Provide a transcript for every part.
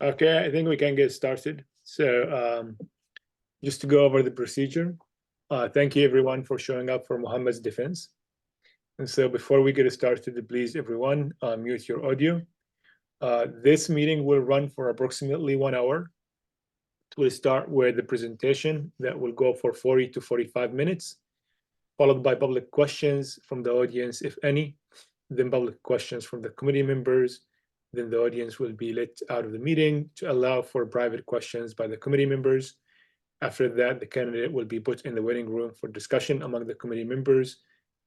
Okay, I think we can get started. So just to go over the procedure, thank you everyone for showing up for Mohammed's defense. And so before we get started, please everyone mute your audio. This meeting will run for approximately 1 hour. We'll start with the presentation that will go for 40 to 45 minutes, followed by public questions from the audience, if any, then public questions from the committee members. Then the audience will be let out of the meeting to allow for private questions by the committee members. After that, the candidate will be put in the waiting room for discussion among the committee members.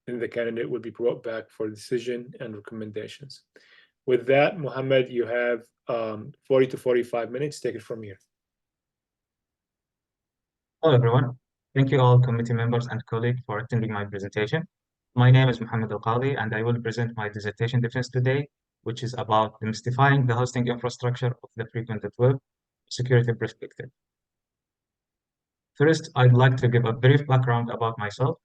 Then the candidate will be brought back for decision and recommendations. With that, Mohammed, you have 40 to 45 minutes. Take it from here. Hello, everyone. Thank you all committee members and colleagues for attending my presentation. My name is Mohammed Alqadhi, and I will present my dissertation defense today, which is about demystifying the hosting infrastructure of the frequented web security perspective. First, I'd like to give a brief background about myself.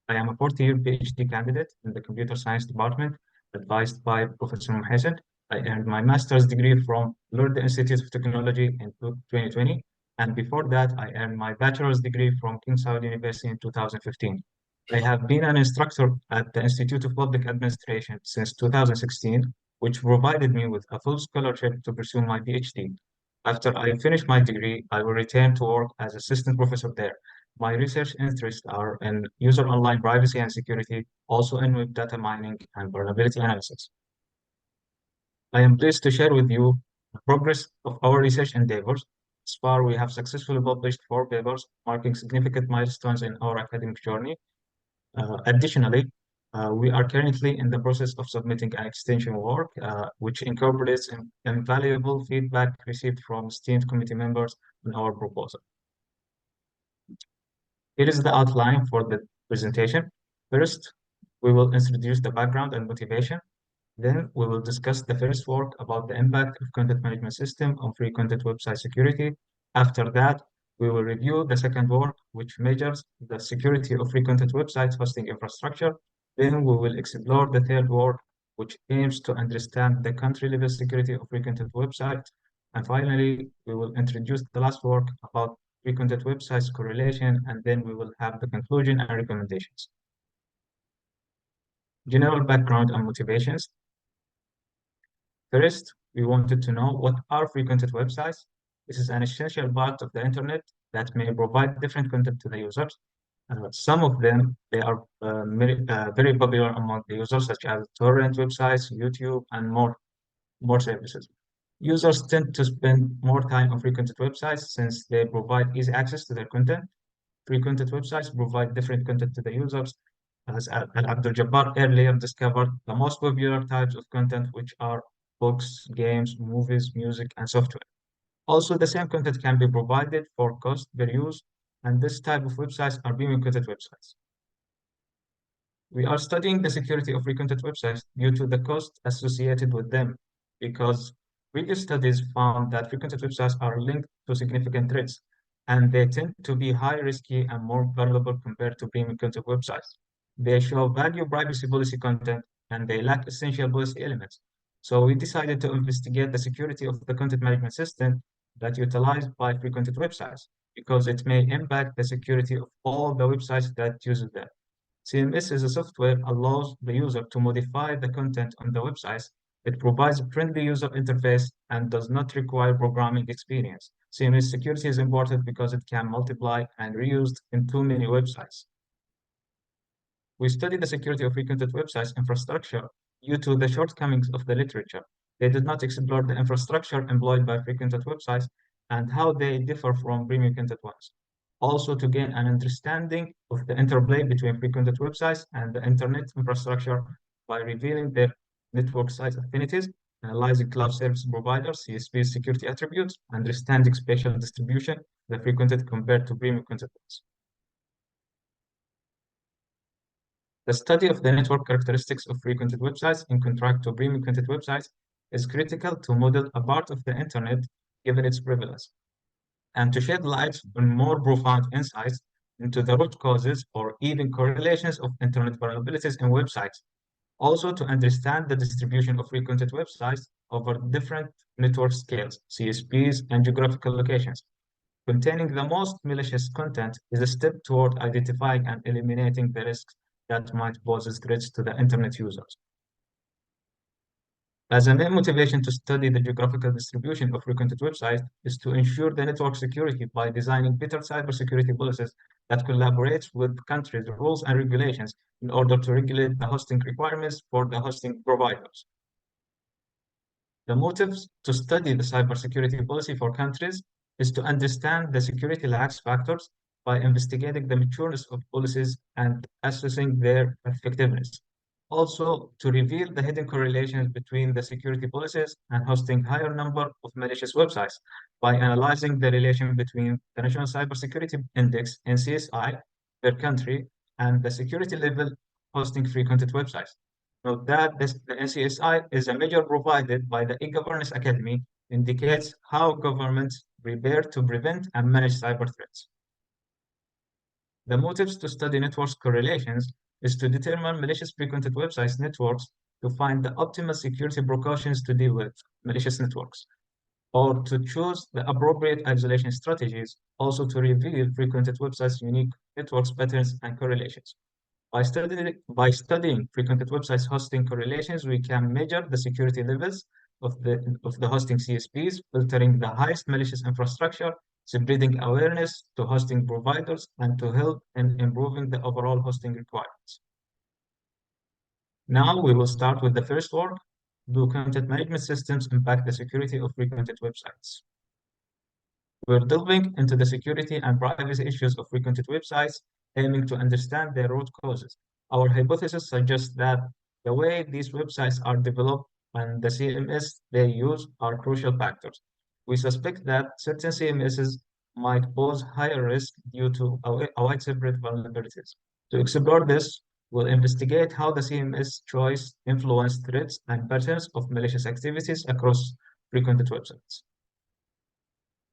I am a 40-year PhD candidate in the computer science department, advised by Professor Mohsen. I earned my master's degree from Lord Institute of Technology in 2020. And before that, I earned my bachelor's degree from King Saud University in 2015. I have been an instructor at the Institute of Public Administration since 2016, which provided me with a full scholarship to pursue my PhD. After I finish my degree, I will return to work as assistant professor there. My research interests are in user online privacy and security, also in web data mining and vulnerability analysis. I am pleased to share with you the progress of our research endeavors. As far, we have successfully published 4 papers, marking significant milestones in our academic journey. Additionally, we are currently in the process of submitting an extension work, which incorporates invaluable feedback received from esteemed committee members on our proposal. Here is the outline for the presentation. First, we will introduce the background and motivation. Then we will discuss the first work about the impact of content management system on free content website security. After that, we will review the second work, which measures the security of free content websites hosting infrastructure. Then we will explore the third work, which aims to understand the country-level security of free content websites. And finally, we will introduce the last work about free content websites correlation, and then we will have the conclusion and recommendations. General background and motivations. First, we wanted to know what are free content websites. This is an essential part of the internet that may provide different content to the users. Some of them, they are very popular among the users, such as torrent websites, YouTube, and more services. Users tend to spend more time on free content websites since they provide easy access to their content. Free content websites provide different content to the users. As Abdul Jabbar earlier discovered, the most popular types of content, which are books, games, movies, music, and software. Also, the same content can be provided for cost per use, and this type of websites are premium content websites. We are studying the security of free content websites due to the cost associated with them, because previous studies found that free content websites are linked to significant threats, and they tend to be high risky and more vulnerable compared to premium content websites. They show value privacy policy content, and they lack essential policy elements. So we decided to investigate the security of the content management system that utilized by free content websites, because it may impact the security of all the websites that use them. CMS is a software allows the user to modify the content on the websites. It provides a friendly user interface and does not require programming experience. CMS security is important because it can multiply and reused in too many websites. We studied the security of free content websites infrastructure due to the shortcomings of the literature. They did not explore the infrastructure employed by free content websites and how they differ from premium content ones. Also, to gain an understanding of the interplay between free content websites and the internet infrastructure by revealing their network site affinities, analyzing cloud service providers, CSP security attributes, understanding spatial distribution, the free content compared to premium content ones. The study of the network characteristics of free content websites in contrast to premium content websites is critical to model a part of the internet given its prevalence, and to shed light on more profound insights into the root causes or even correlations of internet vulnerabilities in websites. Also, to understand the distribution of free content websites over different network scales, CSPs, and geographical locations. Containing the most malicious content is a step toward identifying and eliminating the risks that might pose threats to the internet users. As a main motivation to study the geographical distribution of frequented websites is to ensure the network security by designing better cybersecurity policies that collaborate with countries' rules and regulations in order to regulate the hosting requirements for the hosting providers. The motives to study the cybersecurity policy for countries is to understand the security lax factors by investigating the matureness of policies and assessing their effectiveness. Also, to reveal the hidden correlations between the security policies and hosting higher number of malicious websites by analyzing the relation between the National Cybersecurity Index, NCSI, per country, and the security level hosting frequented websites. Note that the NCSI is a measure provided by the e-Governance Academy, indicates how governments prepare to prevent and manage cyber threats. The motives to study networks correlations is to determine malicious frequented websites networks to find the optimal security precautions to deal with malicious networks, or to choose the appropriate isolation strategies, also to reveal frequented websites' unique networks patterns and correlations. By studying frequented websites hosting correlations, we can measure the security levels of the hosting CSPs, filtering the highest malicious infrastructure, spreading awareness to hosting providers, and to help in improving the overall hosting requirements. Now we will start with the first work. Do content management systems impact the security of frequented websites? We're delving into the security and privacy issues of frequented websites, aiming to understand their root causes. Our hypothesis suggests that the way these websites are developed and the CMS they use are crucial factors. We suspect that certain CMSs might pose higher risk due to widespread vulnerabilities. To explore this, we'll investigate how the CMS choice influenced threats and patterns of malicious activities across frequented websites.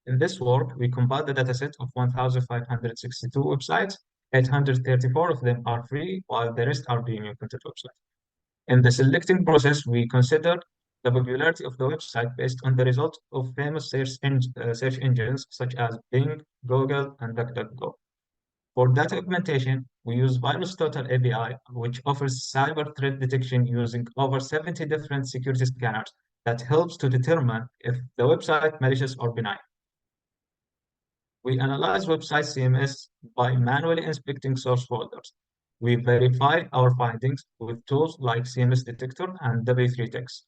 In this work, we compiled a dataset of 1,562 websites. 834 of them are free, while the rest are premium content websites. In the selecting process, we considered the popularity of the website based on the results of famous search engines such as Bing, Google, and DuckDuckGo. For data augmentation, we use VirusTotal API, which offers cyber threat detection using over 70 different security scanners that helps to determine if the website malicious or benign. We analyze website CMS by manually inspecting source folders. We verify our findings with tools like CMS Detector and W3Text.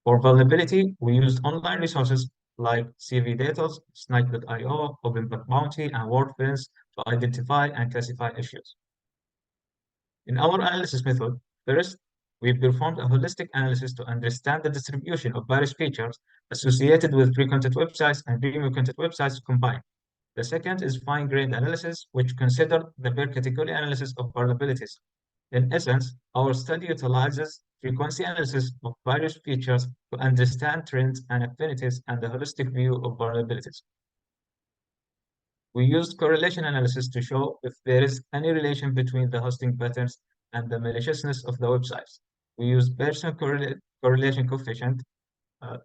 For vulnerability, we used online resources like CVDatas, Snipe.io, OpenBugBounty, and WordFence to identify and classify issues. In our analysis method, first, we performed a holistic analysis to understand the distribution of various features associated with frequented websites and premium content websites combined. The second is fine-grained analysis, which considered the per category analysis of vulnerabilities. In essence, our study utilizes frequency analysis of various features to understand trends and affinities and the holistic view of vulnerabilities. We used correlation analysis to show if there is any relation between the hosting patterns and the maliciousness of the websites. We used Pearson correlation coefficient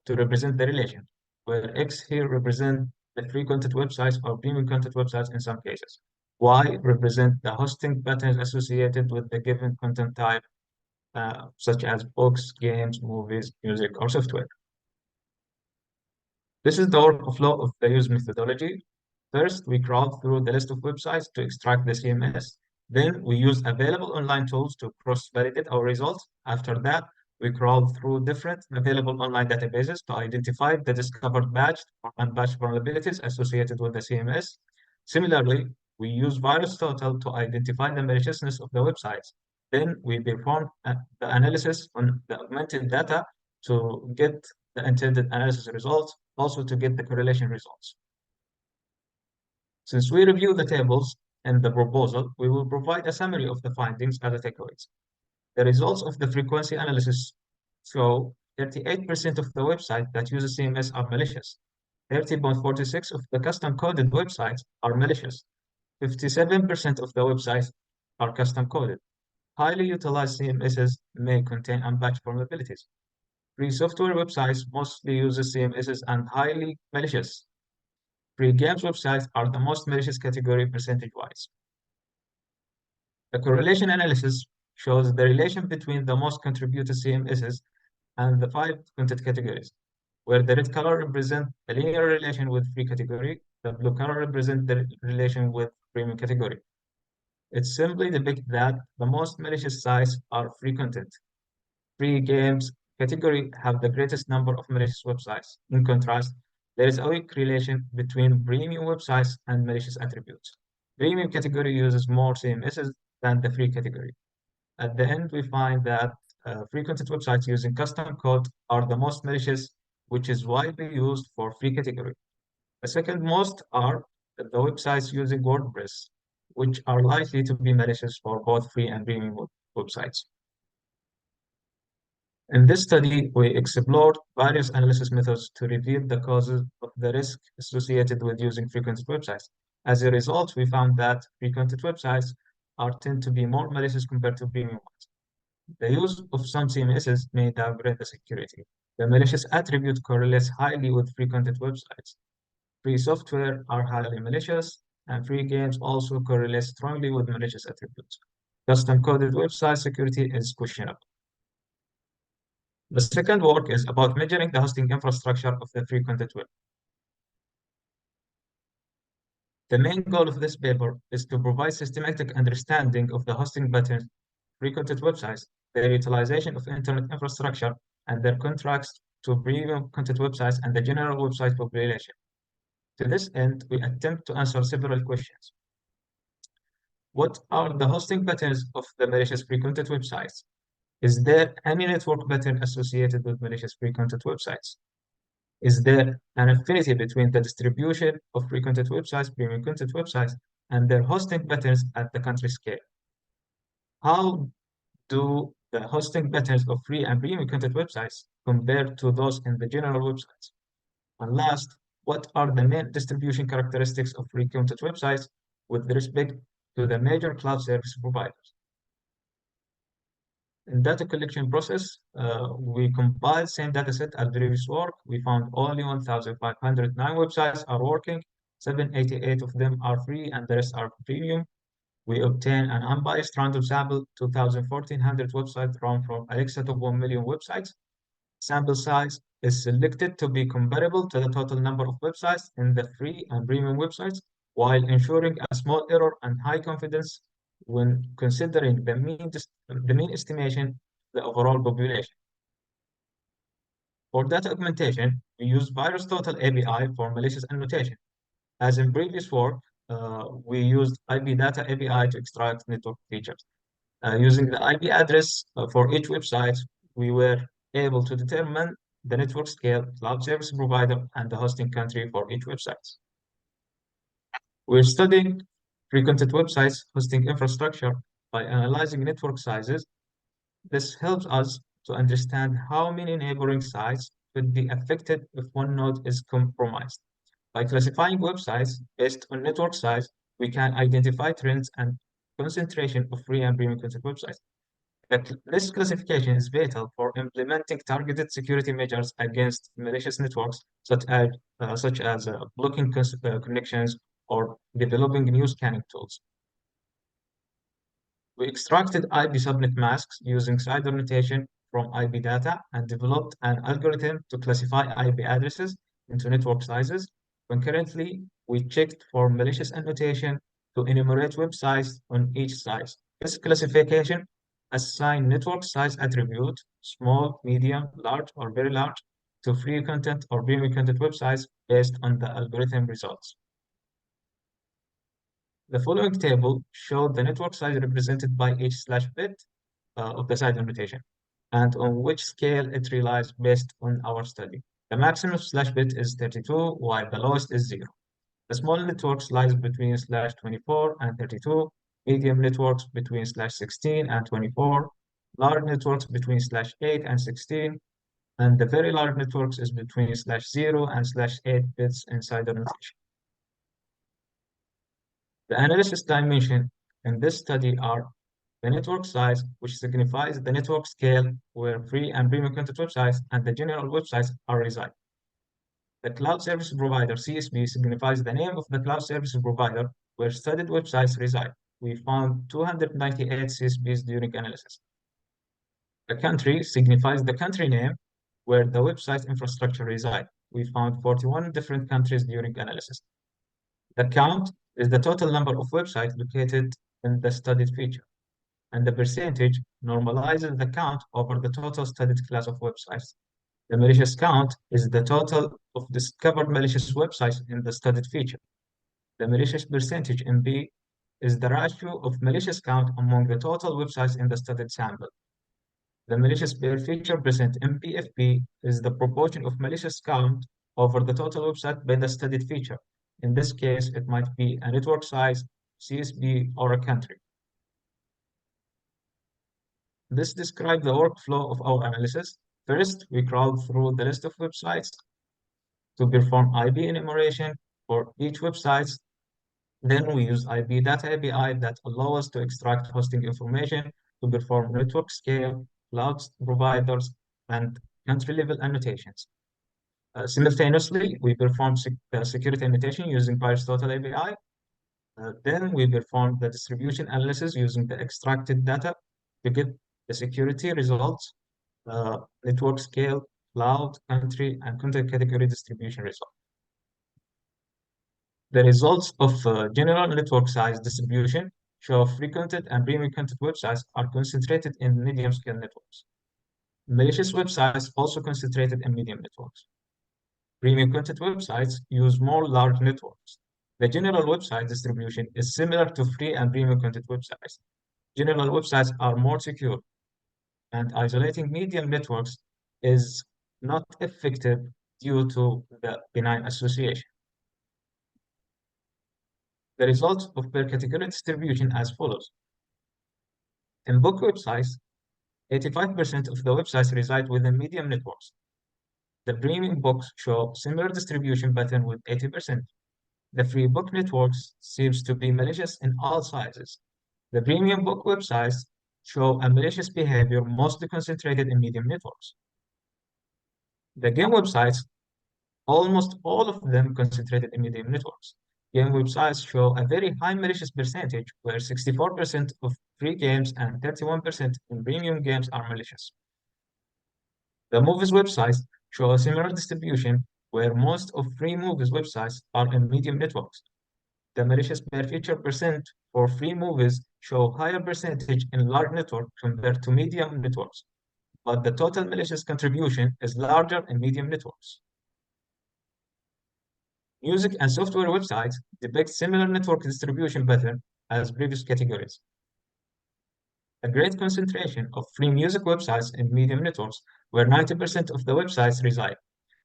to represent the relation, where X here represents the frequented websites or premium content websites in some cases. Y represent the hosting patterns associated with the given content type, such as books, games, movies, music, or software. This is the workflow of the use methodology. First, we crawl through the list of websites to extract the CMS. Then we use available online tools to cross-validate our results. After that, we crawl through different available online databases to identify the discovered batched or unbatched vulnerabilities associated with the CMS. Similarly, we use VirusTotal to identify the maliciousness of the websites. Then we perform the analysis on the augmented data to get the intended analysis results, also to get the correlation results. Since we review the tables in the proposal, we will provide a summary of the findings as takeaways. The results of the frequency analysis show 38% of the websites that use CMS are malicious. 30.46% of the custom-coded websites are malicious. 57% of the websites are custom-coded. Highly utilized CMSs may contain unpatched vulnerabilities. Free software websites mostly use CMSs and highly malicious. Free games websites are the most malicious category percentage-wise. The correlation analysis shows the relation between the most contributed CMSs and the 5 content categories, where the red color represents the linear relation with free category, the blue color represents the relation with premium category. It simply depicts that the most malicious sites are free content. Free games category have the greatest number of malicious websites. In contrast, there is a weak relation between premium websites and malicious attributes. Premium category uses more CMSs than the free category. At the end, we find that free content websites using custom code are the most malicious, which is widely used for free category. The second most are the websites using WordPress, which are likely to be malicious for both free and premium websites. In this study, we explored various analysis methods to reveal the causes of the risk associated with using free content websites. As a result, we found that free content websites tend to be more malicious compared to premium ones. The use of some CMSs may downgrade the security. The malicious attribute correlates highly with free content websites. Free software are highly malicious, and free games also correlate strongly with malicious attributes. Custom-coded website security is questionable. The second work is about measuring the hosting infrastructure of the free content web. The main goal of this paper is to provide systematic understanding of the hosting patterns, free content websites, their utilization of internet infrastructure, and their contrast to premium content websites and the general website population. To this end, we attempt to answer several questions. What are the hosting patterns of the malicious free content websites? Is there any network pattern associated with malicious free content websites? Is there an affinity between the distribution of free content websites, premium content websites, and their hosting patterns at the country scale? How do the hosting patterns of free and premium content websites compare to those in the general websites? And last, what are the main distribution characteristics of free content websites with respect to the major cloud service providers? In data collection process, we compiled same dataset as previous work. We found only 1,509 websites are working, 788 of them are free, and the rest are premium. We obtained an unbiased random sample, 2,100 websites run from Alexa to 1 million websites. Sample size is selected to be comparable to the total number of websites in the free and premium websites, while ensuring a small error and high confidence when considering the mean estimation of the overall population. For data augmentation, we use VirusTotal API for malicious annotation. As in previous work, we used IP Data API to extract network features. Using the IP address for each website, we were able to determine the network scale, cloud service provider, and the hosting country for each website. We're studying free content websites hosting infrastructure by analyzing network sizes. This helps us to understand how many neighboring sites could be affected if one node is compromised. By classifying websites based on network size, we can identify trends and concentration of free and premium content websites. This classification is vital for implementing targeted security measures against malicious networks, such as blocking connections or developing new scanning tools. We extracted IP subnet masks using CIDR notation from IP data and developed an algorithm to classify IP addresses into network sizes. Concurrently, we checked for malicious annotation to enumerate websites on each size. This classification assigns network size attribute, small, medium, large, or very large, to free content or premium content websites based on the algorithm results. The following table showed the network size represented by each /bit of the CIDR notation, and on which scale it relies based on our study. The maximum /bit is 32, while the lowest is 0. The small networks lies between /24 and 32, medium networks between /16 and 24, large networks between /8 and 16, and the very large networks is between /0 and /8 bits inside the notation. The analysis dimension in this study are the network size, which signifies the network scale where free and premium content websites and the general websites are reside. The cloud service provider, CSP, signifies the name of the cloud service provider where studied websites reside. We found 298 CSPs during analysis. The country signifies the country name where the website infrastructure reside. We found 41 different countries during analysis. The count is the total number of websites located in the studied feature, and the percentage normalizes the count over the total studied class of websites. The malicious count is the total of discovered malicious websites in the studied feature. The malicious percentage MB is the ratio of malicious count among the total websites in the studied sample. The malicious per feature percent MPFP is the proportion of malicious count over the total website by the studied feature. In this case, it might be a network size, CSP, or a country. This describes the workflow of our analysis. First, we crawl through the list of websites to perform IP enumeration for each website. Then we use IP data API that allow us to extract hosting information to perform network scale, cloud providers, and country-level annotations. Simultaneously, we perform security annotation using Total API. Then we perform the distribution analysis using the extracted data to get the security results, network scale, cloud, country, and content category distribution result. The results of general network size distribution show free content and premium content websites are concentrated in medium scale networks. Malicious websites also concentrated in medium networks. Premium content websites use more large networks. The general website distribution is similar to free and premium content websites. General websites are more secure, and isolating medium networks is not effective due to the benign association. The results of per category distribution as follows. In book websites, 85% of the websites reside within medium networks. The premium books show similar distribution pattern with 80%. The free book networks seems to be malicious in all sizes. The premium book websites show a malicious behavior mostly concentrated in medium networks. The game websites, almost all of them concentrated in medium networks. Game websites show a very high malicious percentage where 64% of free games and 31% in premium games are malicious. The movies websites show a similar distribution where most of free movies websites are in medium networks. The malicious per feature percent for free movies show higher percentage in large network compared to medium networks, but the total malicious contribution is larger in medium networks. Music and software websites depict similar network distribution pattern as previous categories. A great concentration of free music websites in medium networks where 90% of the websites reside,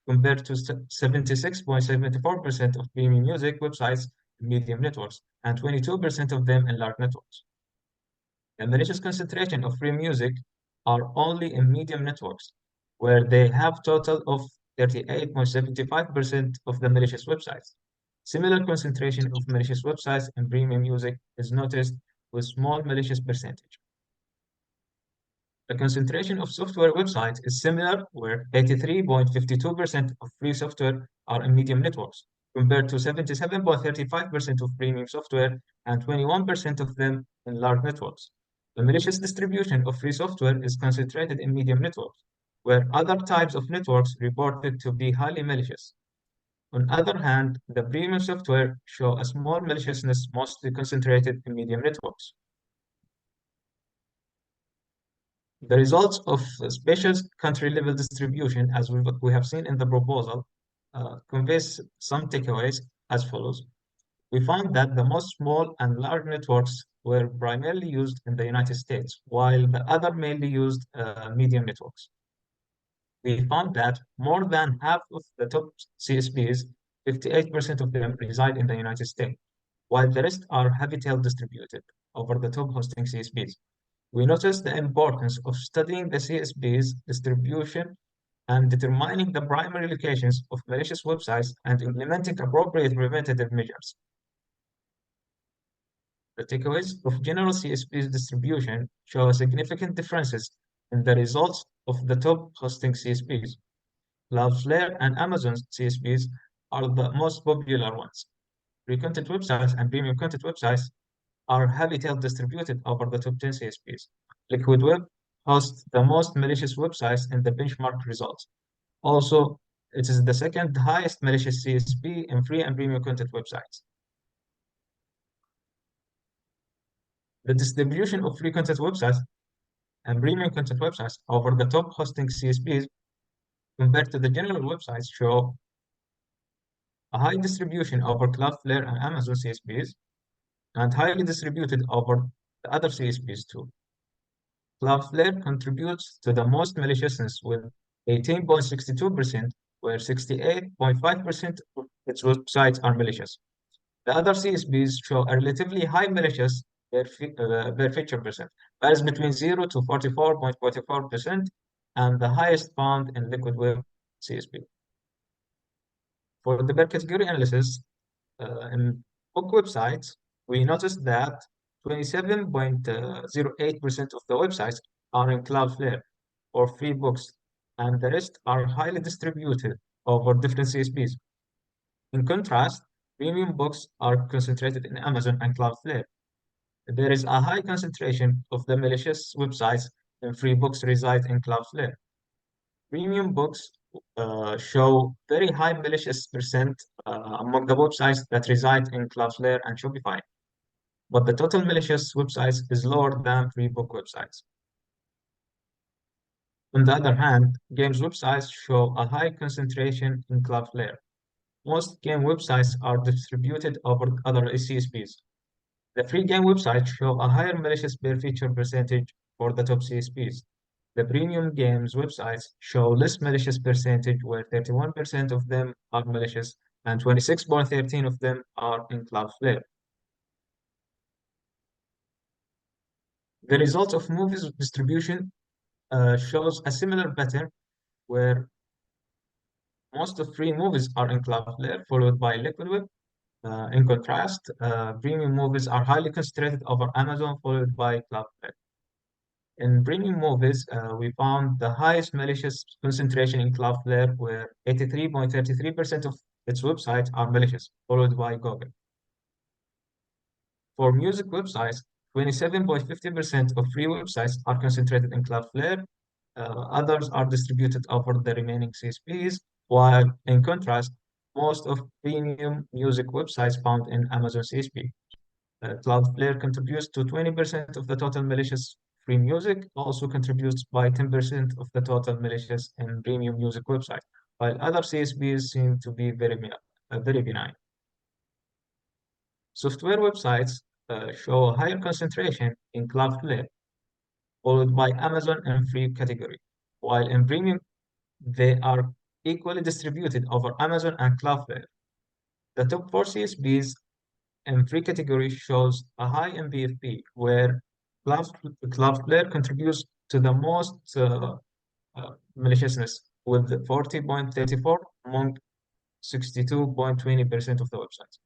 compared to 76.74% of premium music websites in medium networks and 22% of them in large networks. The malicious concentration of free music are only in medium networks, where they have total of 38.75% of the malicious websites. Similar concentration of malicious websites in premium music is noticed with small malicious percentage. The concentration of software websites is similar, where 83.52% of free software are in medium networks, compared to 77.35% of premium software and 21% of them in large networks. The malicious distribution of free software is concentrated in medium networks, where other types of networks reported to be highly malicious. On the other hand, the premium software show a small maliciousness mostly concentrated in medium networks. The results of spatial country-level distribution, as we have seen in the proposal, conveys some takeaways as follows. We found that the most small and large networks were primarily used in the United States, while the other mainly used medium networks. We found that more than half of the top CSPs, 58% of them reside in the United States, while the rest are heavy-tail distributed over the top hosting CSPs. We noticed the importance of studying the CSP's distribution and determining the primary locations of malicious websites and implementing appropriate preventative measures. The takeaways of general CSP's distribution show significant differences in the results of the top hosting CSPs. Cloudflare and Amazon's CSPs are the most popular ones. Free content websites and premium content websites are heavily distributed over the top 10 CSPs. Liquid Web hosts the most malicious websites in the benchmark results. Also, it is the second highest malicious CSP in free and premium content websites. The distribution of free content websites and premium content websites over the top hosting CSPs compared to the general websites show a high distribution over Cloudflare and Amazon CSPs and highly distributed over the other CSPs too. Cloudflare contributes to the most maliciousness with 18.62%, where 68.5% of its websites are malicious. The other CSPs show a relatively high malicious per feature percent, varies between 0 to 44.44%, and the highest found in Liquid Web CSP. For the per category analysis, in book websites, we noticed that 27.08% of the websites are in Cloudflare or free books, and the rest are highly distributed over different CSPs. In contrast, premium books are concentrated in Amazon and Cloudflare. There is a high concentration of the malicious websites and free books reside in Cloudflare. Premium books show very high malicious percent among the websites that reside in Cloudflare and Shopify, but the total malicious websites is lower than free book websites. On the other hand, games websites show a high concentration in Cloudflare. Most game websites are distributed over other CSPs. The free game websites show a higher malicious per feature percentage for the top CSPs. The premium games websites show less malicious percentage, where 31% of them are malicious and 26.13% of them are in Cloudflare. The results of movies distribution shows a similar pattern, where most of free movies are in Cloudflare, followed by Liquid Web. In contrast, premium movies are highly concentrated over Amazon, followed by Cloudflare. In premium movies, we found the highest malicious concentration in Cloudflare, where 83.33% of its websites are malicious, followed by Google. For music websites, 27.50% of free websites are concentrated in Cloudflare. Others are distributed over the remaining CSPs, while in contrast, most of premium music websites found in Amazon CSP. Cloudflare contributes to 20% of the total malicious free music, also contributes by 10% of the total malicious in premium music websites, while other CSPs seem to be very benign. Software websites show a higher concentration in Cloudflare, followed by Amazon and free category, while in premium, they are equally distributed over Amazon and Cloudflare. The top 4 CSPs in free category shows a high MBFP, where Cloudflare contributes to the most maliciousness with 40.34 among 62.20% of the websites.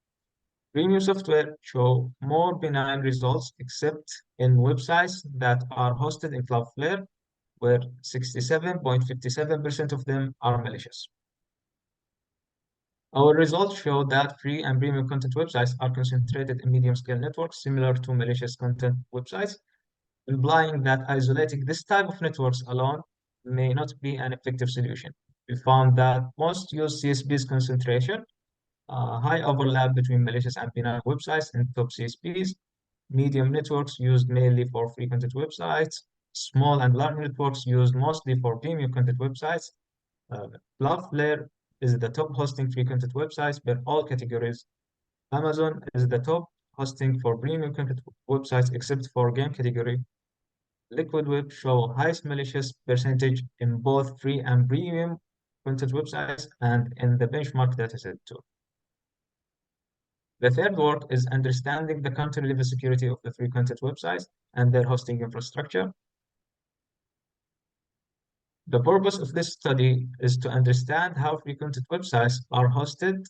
Premium software show more benign results, except in websites that are hosted in Cloudflare, where 67.57% of them are malicious. Our results show that free and premium content websites are concentrated in medium-scale networks similar to malicious content websites, implying that isolating this type of networks alone may not be an effective solution. We found that most use CSP's concentration, high overlap between malicious and benign websites and top CSPs, medium networks used mainly for free content websites, small and large networks used mostly for premium content websites. Cloudflare is the top hosting free content websites per all categories. Amazon is the top hosting for premium content websites except for game category. Liquid Web show highest malicious percentage in both free and premium content websites and in the benchmark dataset too. The third work is understanding the country-level security of the free content websites and their hosting infrastructure. The purpose of this study is to understand how free content websites are hosted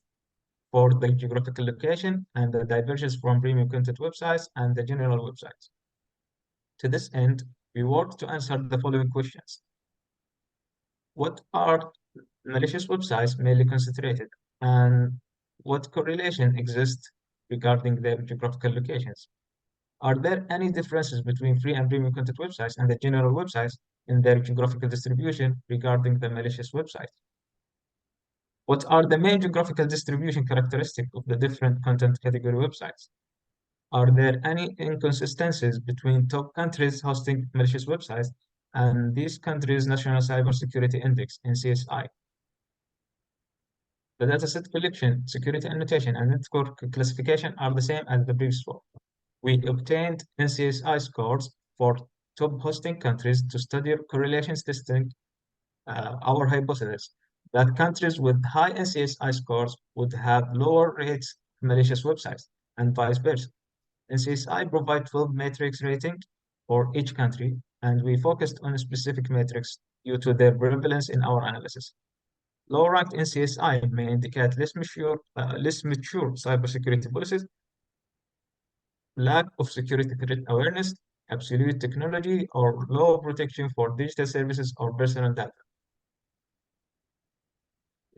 for the geographical location and the divergence from premium content websites and the general websites. To this end, we work to answer the following questions. What are malicious websites mainly concentrated, and what correlation exists regarding their geographical locations? Are there any differences between free and premium content websites and the general websites in their geographical distribution regarding the malicious websites? What are the main geographical distribution characteristics of the different content category websites? Are there any inconsistencies between top countries hosting malicious websites and these countries' National Cybersecurity Index, NCSI? The dataset collection, security annotation, and network classification are the same as the previous one. We obtained NCSI scores for top hosting countries to study correlations testing our hypothesis that countries with high NCSI scores would have lower rates of malicious websites and vice versa. NCSI provide 12 metrics rating for each country, and we focused on specific metrics due to their prevalence in our analysis. Low-ranked NCSI may indicate less mature cybersecurity policies, lack of security threat awareness, absolute technology, or low protection for digital services or personal data.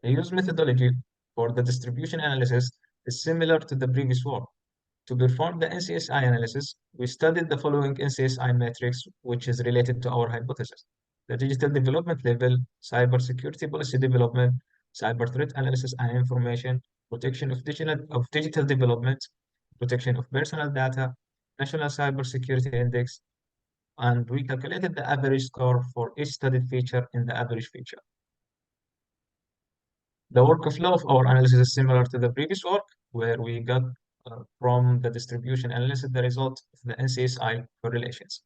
The use methodology for the distribution analysis is similar to the previous work. To perform the NCSI analysis, we studied the following NCSI metrics, which is related to our hypothesis: the digital development level, cybersecurity policy development, cyber threat analysis and information, protection of digital development, protection of personal data, National Cybersecurity Index, and we calculated the average score for each studied feature in the average feature. The workflow of our analysis is similar to the previous work, where we got from the distribution analysis the result of the NCSI correlations.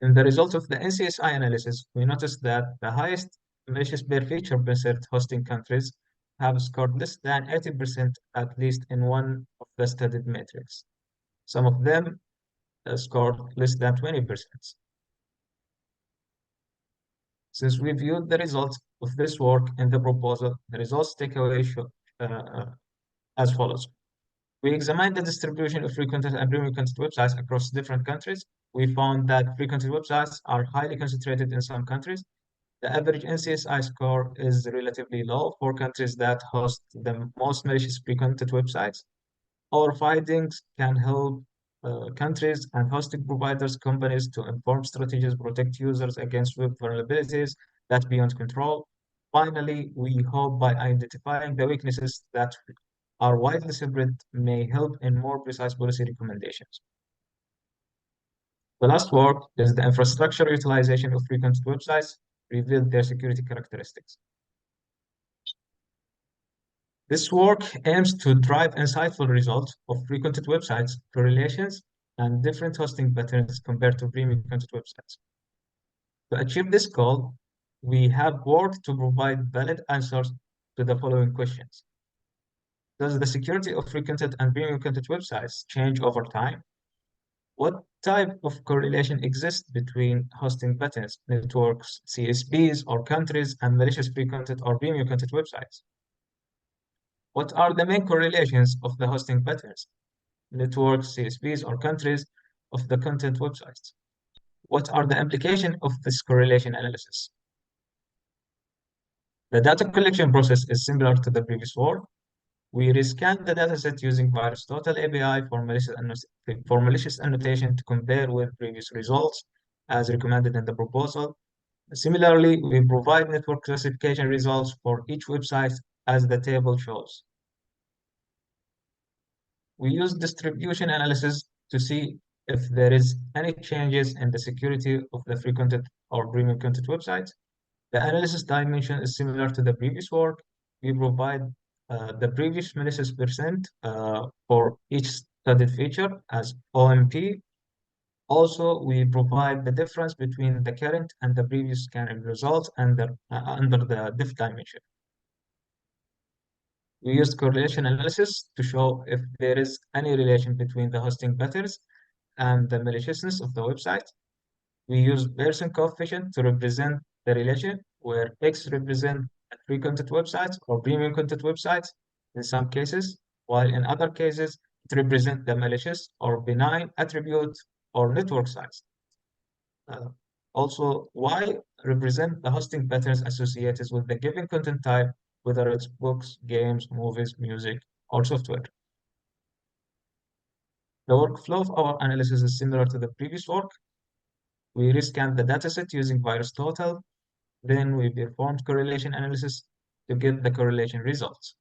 In the result of the NCSI analysis, we noticed that the highest malicious per feature percent hosting countries have scored less than 80% at least in one of the studied metrics. Some of them scored less than 20%. Since we viewed the results of this work in the proposal, the results takeaway show as follows. We examined the distribution of free content and premium content websites across different countries. We found that free content websites are highly concentrated in some countries. The average NCSI score is relatively low for countries that host the most malicious free content websites. Our findings can help countries and hosting providers companies to inform strategies, protect users against web vulnerabilities that beyond control. Finally, we hope by identifying the weaknesses that are widely separate may help in more precise policy recommendations. The last work is the infrastructure utilization of free content websites revealed their security characteristics. This work aims to drive insightful results of free content websites, correlations, and different hosting patterns compared to premium content websites. To achieve this goal, we have worked to provide valid answers to the following questions. Does the security of free content and premium content websites change over time? What type of correlation exists between hosting patterns, networks, CSPs, or countries, and malicious free content or premium content websites? What are the main correlations of the hosting patterns, networks, CSPs, or countries of the content websites? What are the implications of this correlation analysis? The data collection process is similar to the previous work. We rescan the dataset using VirusTotal API for malicious annotation to compare with previous results as recommended in the proposal. Similarly, we provide network classification results for each website as the table shows. We use distribution analysis to see if there is any changes in the security of the free content or premium content websites. The analysis dimension is similar to the previous work. We provide the previous malicious percent for each studied feature as OMP. Also, we provide the difference between the current and the previous scanning results under the diff dimension. We used correlation analysis to show if there is any relation between the hosting patterns and the maliciousness of the website. We use Pearson coefficient to represent the relation, where X represents free content websites or premium content websites in some cases, while in other cases, it represents the malicious or benign attribute or network size. Uh, Also, why represent the hosting patterns associated with the given content type, whether it's books, games, movies, music, or software. The workflow of our analysis is similar to the previous work. We rescan the dataset using VirusTotal, then we performed correlation analysis to get the correlation results.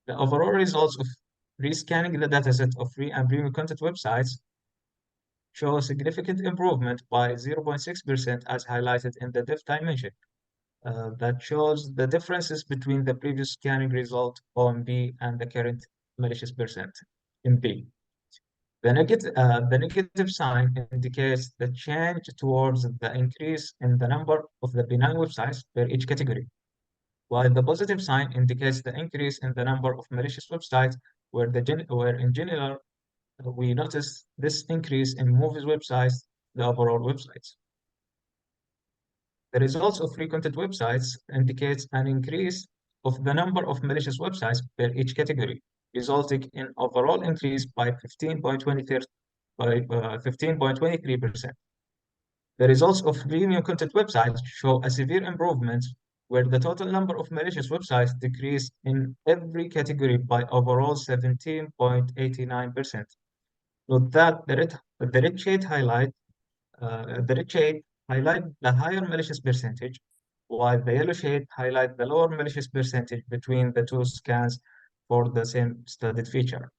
The overall results of rescanning the dataset of free and premium content websites show a significant improvement by 0.6% as highlighted in the diff dimension. That shows the differences between the previous scanning result OMB and the current malicious percent MB. The negative sign indicates the change towards the increase in the number of the benign websites per each category, while the positive sign indicates the increase in the number of malicious websites, where in general we notice this increase in movies websites, the overall websites. The results of free content websites indicates an increase of the number of malicious websites per each category, resulting in overall increase by 15.23%. The results of premium content websites show a severe improvement where the total number of malicious websites decreased in every category by overall 17.89%. Note that the red shade highlight the higher malicious percentage, while the yellow shade highlight the lower malicious percentage between the two scans for the same studied feature.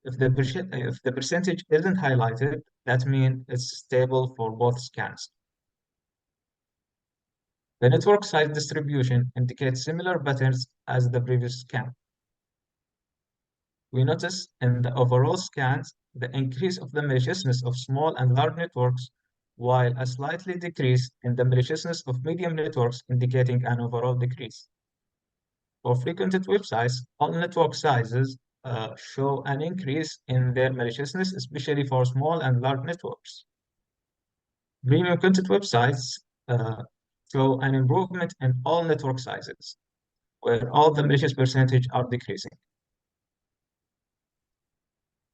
If the percentage isn't highlighted, that means it's stable for both scans. The network size distribution indicates similar patterns as the previous scan. We notice in the overall scans the increase of the maliciousness of small and large networks, while a slightly decrease in the maliciousness of medium networks, indicating an overall decrease. For frequented websites, all network sizes show an increase in their maliciousness, especially for small and large networks. Premium content websites show an improvement in all network sizes, where all the malicious percentage are decreasing.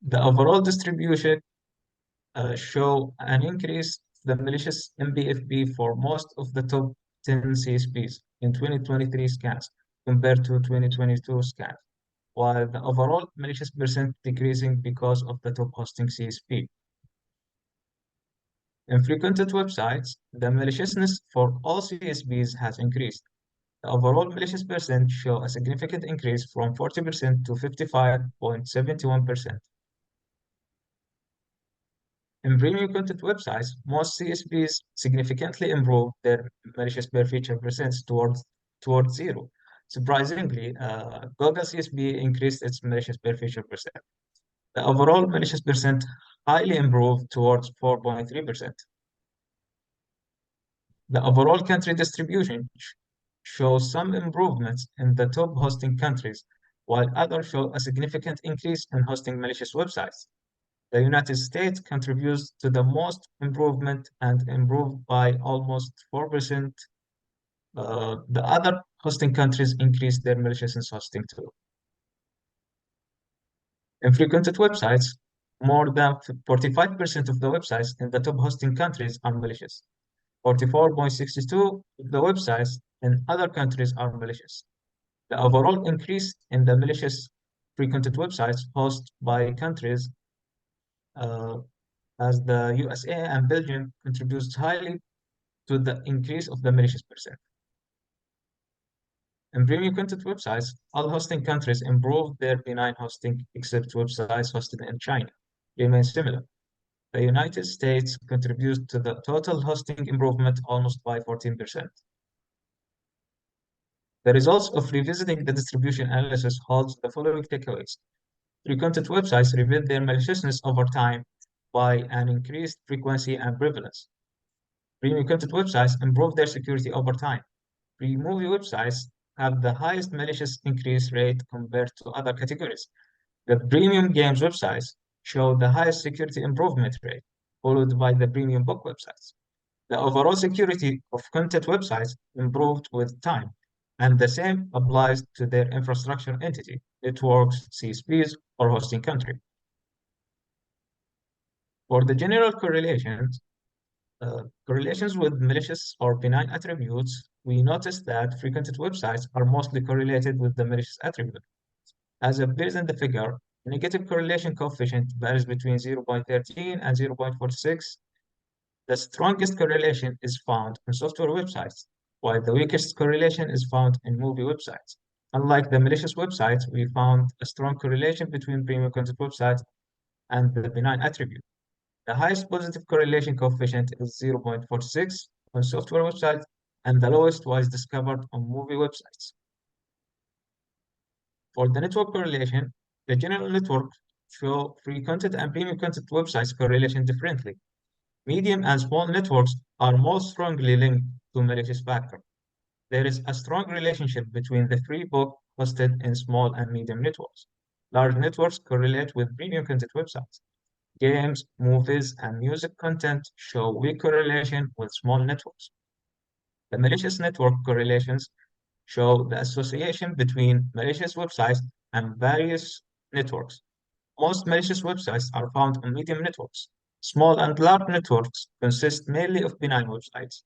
The overall distribution show an increase the malicious MBFB for most of the top 10 CSPs in 2023 scans compared to 2022 scans, while the overall malicious percent decreasing because of the top hosting CSP. In frequented websites, the maliciousness for all CSPs has increased. The overall malicious percent show a significant increase from 40% to 55.71%. In premium content websites, most CSPs significantly improve their malicious per feature percents towards zero. Surprisingly, Google CSP increased its malicious per feature percent. The overall malicious percent highly improved towards 4.3%. The overall country distribution shows some improvements in the top hosting countries, while others show a significant increase in hosting malicious websites. The United States contributes to the most improvement and improved by almost 4%. The other hosting countries increased their maliciousness hosting too. In frequented websites, more than 45% of the websites in the top hosting countries are malicious. 44.62% of the websites in other countries are malicious. The overall increase in the malicious frequented websites hosted by countries as the USA and Belgium contributes highly to the increase of the malicious percent. In premium content websites, all hosting countries improved their benign hosting except websites hosted in China remain similar. The United States contributes to the total hosting improvement almost by 14%. The results of revisiting the distribution analysis holds the following takeaways. Frequented websites reveal their maliciousness over time by an increased frequency and prevalence. Premium content websites improve their security over time. Free movie websites have the highest malicious increase rate compared to other categories. The premium games websites show the highest security improvement rate, followed by the premium book websites. The overall security of content websites improved with time, and the same applies to their infrastructure entity, networks, CSPs, or hosting country. For the general correlations with malicious or benign attributes, we noticed that frequented websites are mostly correlated with the malicious attribute. As appears in the figure, the negative correlation coefficient varies between 0.13 and 0.46. The strongest correlation is found in software websites, while the weakest correlation is found in movie websites. Unlike the malicious websites, we found a strong correlation between premium content websites and the benign attribute. The highest positive correlation coefficient is 0.46 on software websites, and the lowest was discovered on movie websites. For the network correlation, the general network show free content and premium content websites correlation differently. Medium and small networks are most strongly linked to malicious factor. There is a strong relationship between the free book hosted in small and medium networks. Large networks correlate with premium content websites. Games, movies, and music content show weak correlation with small networks. The malicious network correlations show the association between malicious websites and various networks. Most malicious websites are found on medium networks. Small and large networks consist mainly of benign websites.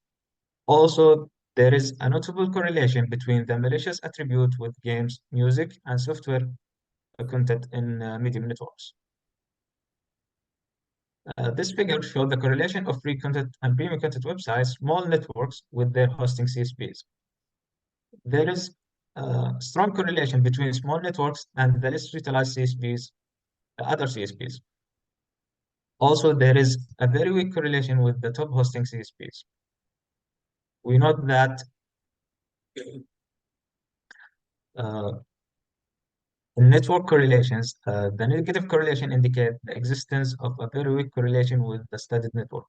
Also, there is a notable correlation between the malicious attribute with games, music, and software content in medium networks. This figure shows the correlation of free content and premium content websites, small networks with their hosting CSPs. There is a strong correlation between small networks and the less utilized CSPs, the other CSPs. Also, there is a very weak correlation with the top hosting CSPs. We note that in network correlations, the negative correlation indicates the existence of a very weak correlation with the studied network.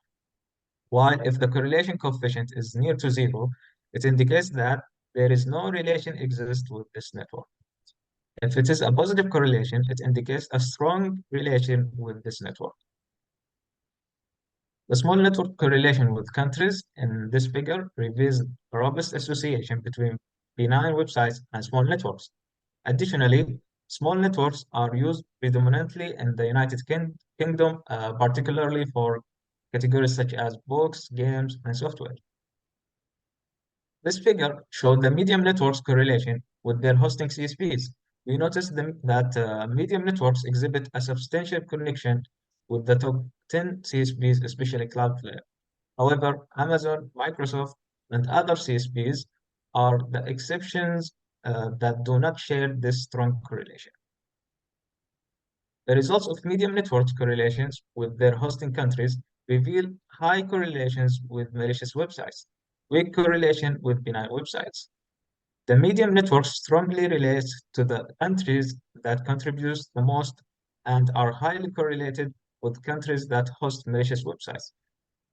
While if the correlation coefficient is near to zero, it indicates that there is no relation exists with this network. If it is a positive correlation, it indicates a strong relation with this network. The small network correlation with countries in this figure reveals a robust association between benign websites and small networks. Additionally, small networks are used predominantly in the United Kingdom, particularly for categories such as books, games, and software. This figure shows the medium networks correlation with their hosting CSPs. We noticed that medium networks exhibit a substantial connection with the top 10 CSPs, especially Cloudflare. However, Amazon, Microsoft, and other CSPs are the exceptions that do not share this strong correlation. The results of medium networks correlations with their hosting countries reveal high correlations with malicious websites, weak correlation with benign websites. The medium network strongly relates to the countries that contribute the most and are highly correlated with countries that host malicious websites.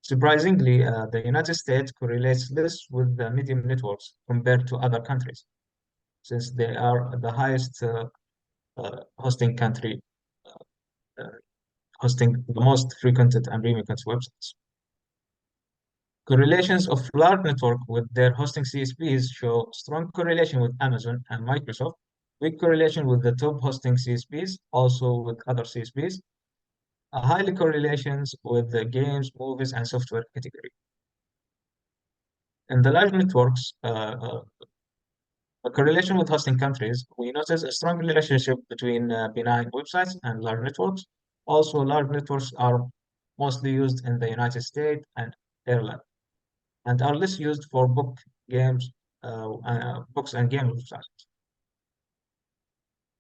Surprisingly, the United States correlates less with the medium networks compared to other countries, since they are the highest hosting country, uh, hosting the most frequented and premium websites. Correlations of large network with their hosting CSPs show strong correlation with Amazon and Microsoft, weak correlation with the top hosting CSPs, also with other CSPs, highly correlations with the games, movies, and software category. In the large networks, a correlation with hosting countries, we notice a strong relationship between benign websites and large networks. Also, large networks are mostly used in the United States and Ireland, and are less used for books and game websites.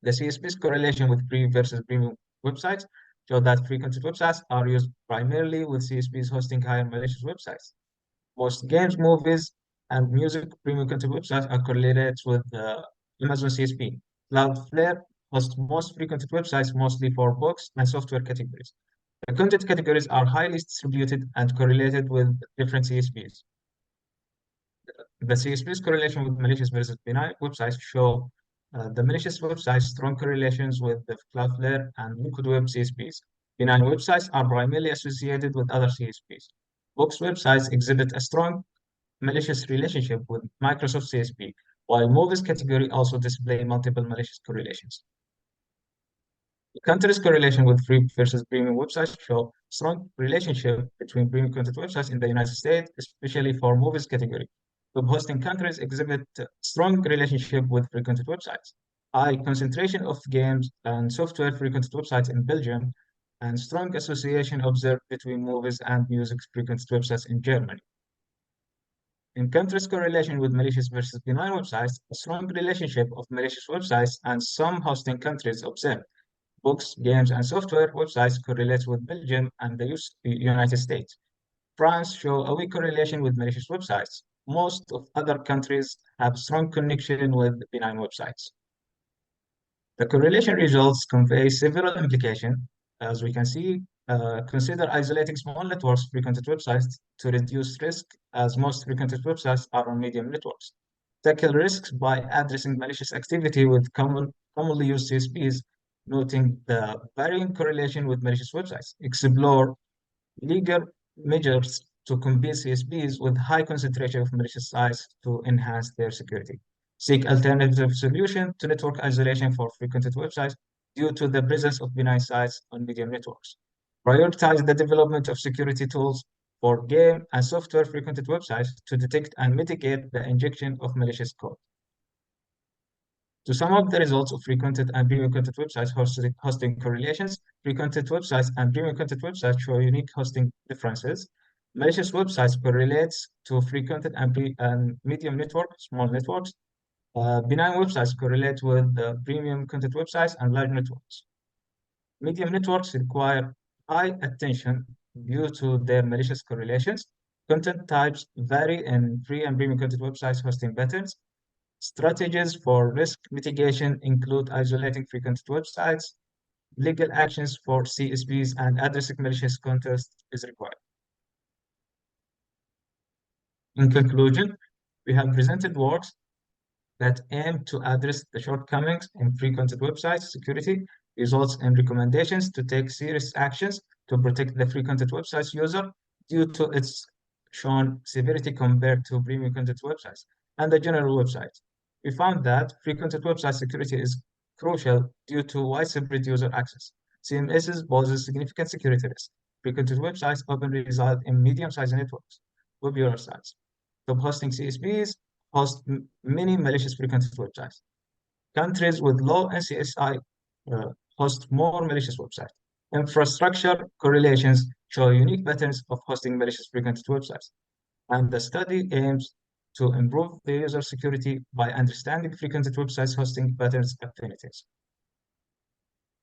The CSP's correlation with free versus premium websites show that frequented websites are used primarily with CSPs hosting higher malicious websites. Most games, movies, and music premium content websites are correlated with the Amazon CSP. Cloudflare hosts most frequented websites, mostly for books and software categories. The content categories are highly distributed and correlated with different CSPs. The CSP's correlation with malicious versus benign websites show the malicious websites strong correlations with the Cloudflare and Liquid Web CSPs. Benign websites are primarily associated with other CSPs. Books websites exhibit a strong malicious relationship with Microsoft CSP, while movies category also display multiple malicious correlations. The country's correlation with free versus premium websites show strong relationship between premium content websites in the United States, especially for movies category. Web hosting countries exhibit strong relationship with free content websites. High concentration of games and software free content websites in Belgium, and strong association observed between movies and music free content websites in Germany. In countries correlation with malicious versus benign websites, a strong relationship of malicious websites and some hosting countries observed. Books, games, and software websites correlate with Belgium and the United States. France show a weak correlation with malicious websites. Most of other countries have strong connection with benign websites. The correlation results convey several implications. As we can see, consider isolating small networks frequented websites to reduce risk, as most frequented websites are on medium networks. Tackle risks by addressing malicious activity with commonly used CSPs, noting the varying correlation with malicious websites. Explore legal measures to combat CSPs with high concentration of malicious sites to enhance their security. Seek alternative solution to network isolation for frequented websites due to the presence of benign sites on medium networks. Prioritize the development of security tools for game and software frequented websites to detect and mitigate the injection of malicious code. To sum up the results of frequented and premium content websites hosting correlations, frequented websites and premium content websites show unique hosting differences. Malicious websites correlates to frequented and medium network, small networks. Benign websites correlate with premium content websites and large networks. Medium networks require high attention due to their malicious correlations. Content types vary in free and premium content websites hosting patterns. Strategies for risk mitigation include isolating frequented websites. Legal actions for CSPs and addressing malicious content is required. In conclusion, we have presented works that aim to address the shortcomings in frequented website security, results in recommendations to take serious actions to protect the frequented website's user due to its shown severity compared to premium content websites and the general website. We found that frequented website security is crucial due to widespread user access. CMSs poses significant security risk. Frequented websites often reside in medium-sized networks, popular sites. Top hosting CSPs host many malicious frequented websites. Countries with low NCSI host more malicious websites. Infrastructure correlations show unique patterns of hosting malicious frequented websites. And the study aims to improve the user security by understanding frequented websites hosting patterns affinities.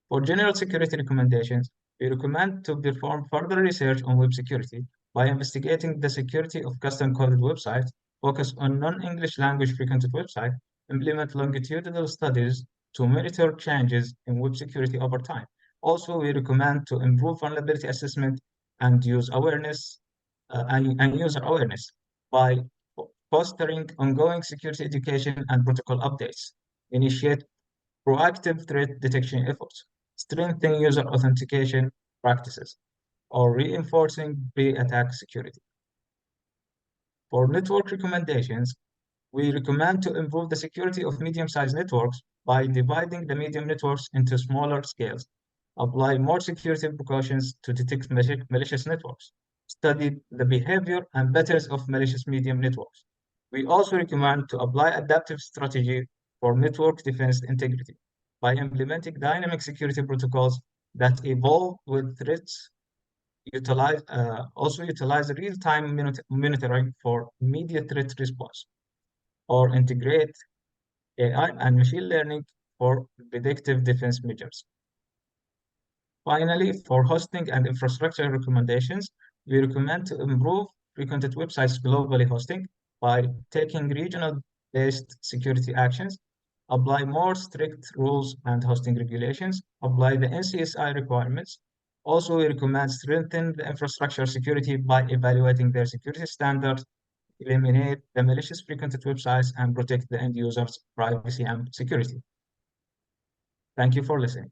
For general security recommendations, we recommend to perform further research on web security by investigating the security of custom-coded websites, focus on non-English language frequented websites, implement longitudinal studies to monitor changes in web security over time. Also, we recommend to improve vulnerability assessment and user awareness by fostering ongoing security education and protocol updates, initiate proactive threat detection efforts, strengthen user authentication practices, or reinforcing pre-attack security. For network recommendations, we recommend to improve the security of medium-sized networks by dividing the medium networks into smaller scales, apply more security precautions to detect malicious networks, study the behavior and patterns of malicious medium networks. We also recommend to apply adaptive strategy for network defense integrity by implementing dynamic security protocols that evolve with threats, also utilize real-time monitoring for immediate threat response, or integrate AI and machine learning for predictive defense measures. Finally, for hosting and infrastructure recommendations, we recommend to improve frequented websites globally hosting by taking regional-based security actions, apply more strict rules and hosting regulations, apply the NCSI requirements. Also, we recommend strengthen the infrastructure security by evaluating their security standards, eliminate the malicious frequented websites, and protect the end user's privacy and security. Thank you for listening.